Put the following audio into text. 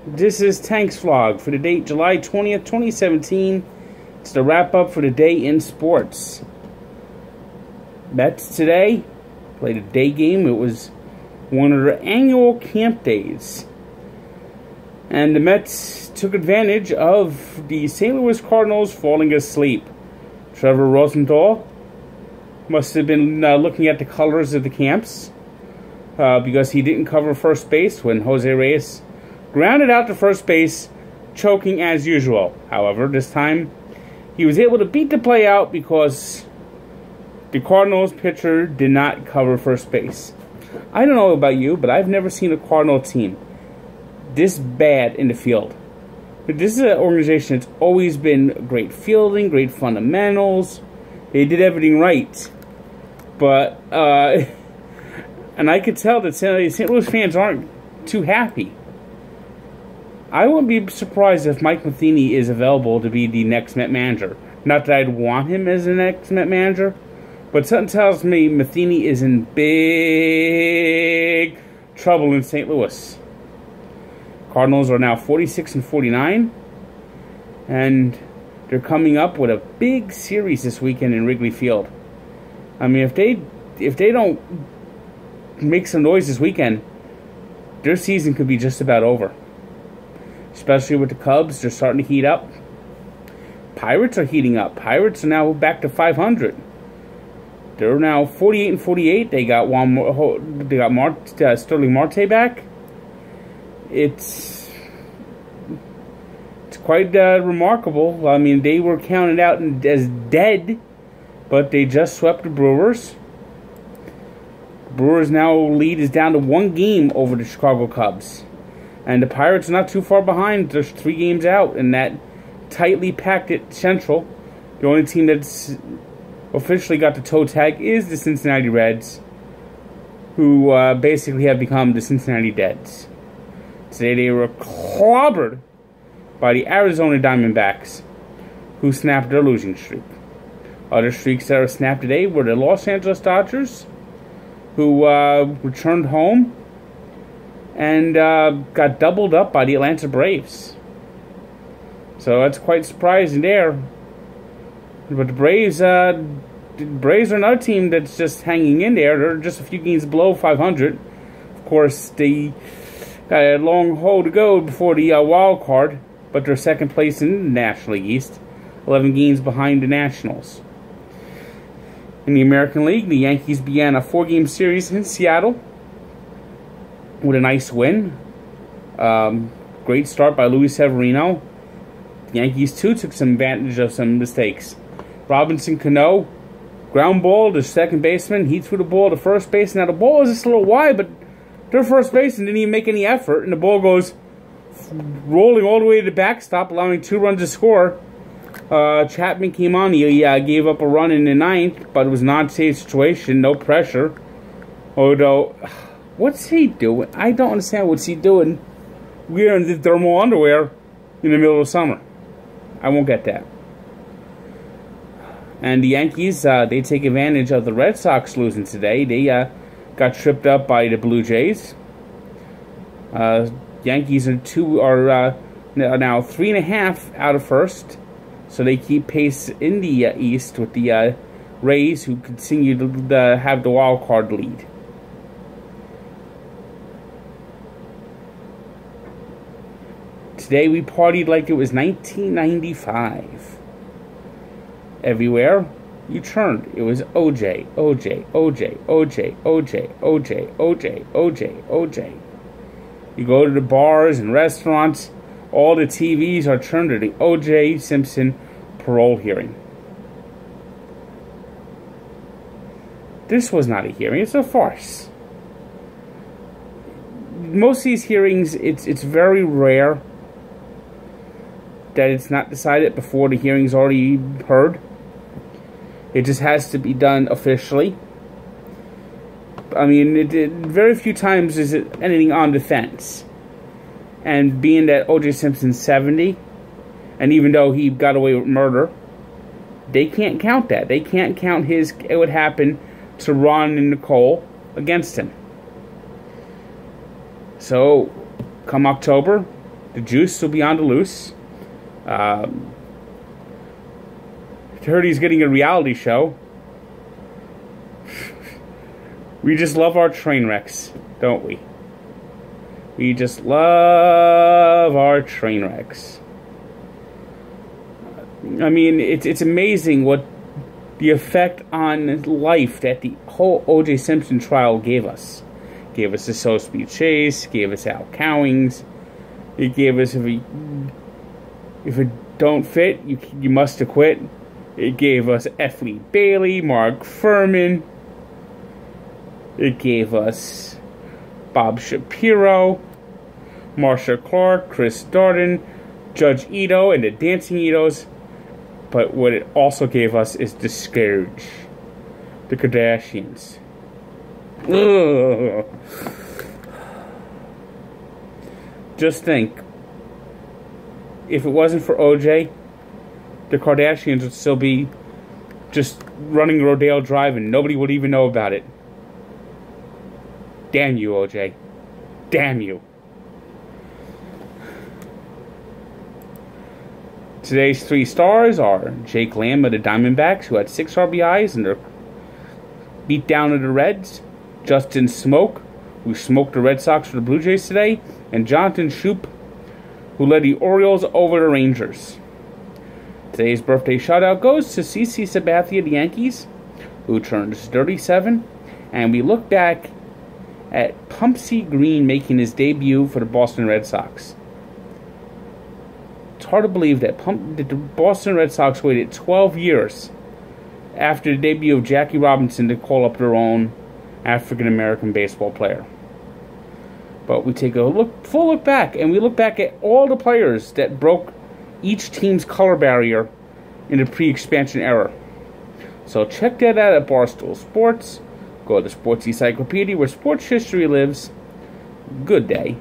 This is Tank's vlog for the date July 20th, 2017. It's the wrap-up for the day in sports. Mets today played a day game. It was one of their annual camp days. And the Mets took advantage of the St. Louis Cardinals falling asleep. Trevor Rosenthal must have been looking at the colors of the camps because he didn't cover first base when Jose Reyes grounded out to first base, choking as usual. However, this time he was able to beat the play out because the Cardinals pitcher did not cover first base. I don't know about you, but I've never seen a Cardinal team this bad in the field. But this is an organization that's always been great fielding, great fundamentals. They did everything right. But, and I could tell that St. Louis fans aren't too happy. I wouldn't be surprised if Mike Matheny is available to be the next Met manager. Not that I'd want him as the next Met manager, but something tells me Matheny is in big trouble in St. Louis. Cardinals are now 46-49, and they're coming up with a big series this weekend in Wrigley Field. I mean, if they don't make some noise this weekend, their season could be just about over. Especially with the Cubs, they're starting to heat up. Pirates are heating up. Pirates are now back to 500. They're now 48-48. They got one more. They got Sterling Marte back. It's quite remarkable. I mean, they were counted out as dead, but they just swept the Brewers. Brewers now lead is down to 1 game over the Chicago Cubs. And the Pirates are not too far behind. There's 3 games out in that tightly packed Central. The only team that's officially got the toe tag is the Cincinnati Reds, who basically have become the Cincinnati Deads. Today they were clobbered by the Arizona Diamondbacks, who snapped their losing streak. Other streaks that were snapped today were the Los Angeles Dodgers, who returned home and got doubled up by the Atlanta Braves. So that's quite surprising there. But the Braves are another team that's just hanging in there. They're just a few games below 500. Of course, they got a long hole to go before the wild card, but they're second place in the National League East, 11 games behind the Nationals. In the American League, the Yankees began a 4-game series in Seattle with a nice win. Great start by Luis Severino. The Yankees, too, took some advantage of some mistakes. Robinson Cano, ground ball to second baseman. He threw the ball to first base. Now, the ball was just a little wide, but their first baseman didn't even make any effort, and the ball goes rolling all the way to the backstop, allowing 2 runs to score. Chapman came on. He gave up a run in the 9th, but it was not a safe situation. No pressure. Although, what's he doing? I don't understand what's he doing wearing the thermal underwear in the middle of summer. I won't get that. And the Yankees, they take advantage of the Red Sox losing today. They got tripped up by the Blue Jays. Yankees are now 3.5 out of first. So they keep pace in the East with the Rays, who continue to have the wild card lead. Today we partied like it was 1995. Everywhere you turned, it was OJ, OJ, OJ, OJ, OJ, OJ, OJ, OJ, OJ. You go to the bars and restaurants, all the TVs are turned to the OJ Simpson parole hearing. This was not a hearing, it's a farce. Most of these hearings, it's very rare that it's not decided before the hearing's already heard. It just has to be done officially. I mean, very few times is it anything on defense. And being that O.J. Simpson's 70, and even though he got away with murder, they can't count that. They can't count what happened to Ron and Nicole against him. So, come October, The Juice will be on the loose. Heard he's getting a reality show. We just love our train wrecks, don't we? We just love our train wrecks. I mean, it's amazing what the effect on life that the whole O.J. Simpson trial gave us. Gave us the So Speed Chase, gave us Al Cowings. It gave us, if it don't fit, you must acquit. It gave us F. Lee Bailey, Mark Furman. It gave us Bob Shapiro, Marcia Clark, Chris Darden, Judge Ito, and the Dancing Itos. But what it also gave us is Discourage. The Kardashians. Ugh. Just think. If it wasn't for OJ, the Kardashians would still be just running Rodeo Drive and nobody would even know about it. Damn you, OJ. Damn you. Today's 3 stars are Jake Lamb of the Diamondbacks, who had 6 RBIs and they're beat down to the Reds. Justin Smoke, who smoked the Red Sox for the Blue Jays today. And Jonathan Schoop, who led the Orioles over the Rangers. Today's birthday shout-out goes to CC Sabathia of the Yankees, who turns 37. And we look back at Pumpsie Green making his debut for the Boston Red Sox. It's hard to believe that the Boston Red Sox waited 12 years after the debut of Jackie Robinson to call up their own African-American baseball player. But we take a full look back, and we look back at all the players that broke each team's color barrier in the pre-expansion era. So check that out at Barstool Sports. Go to Sports Encyclopedia, where sports history lives. Good day.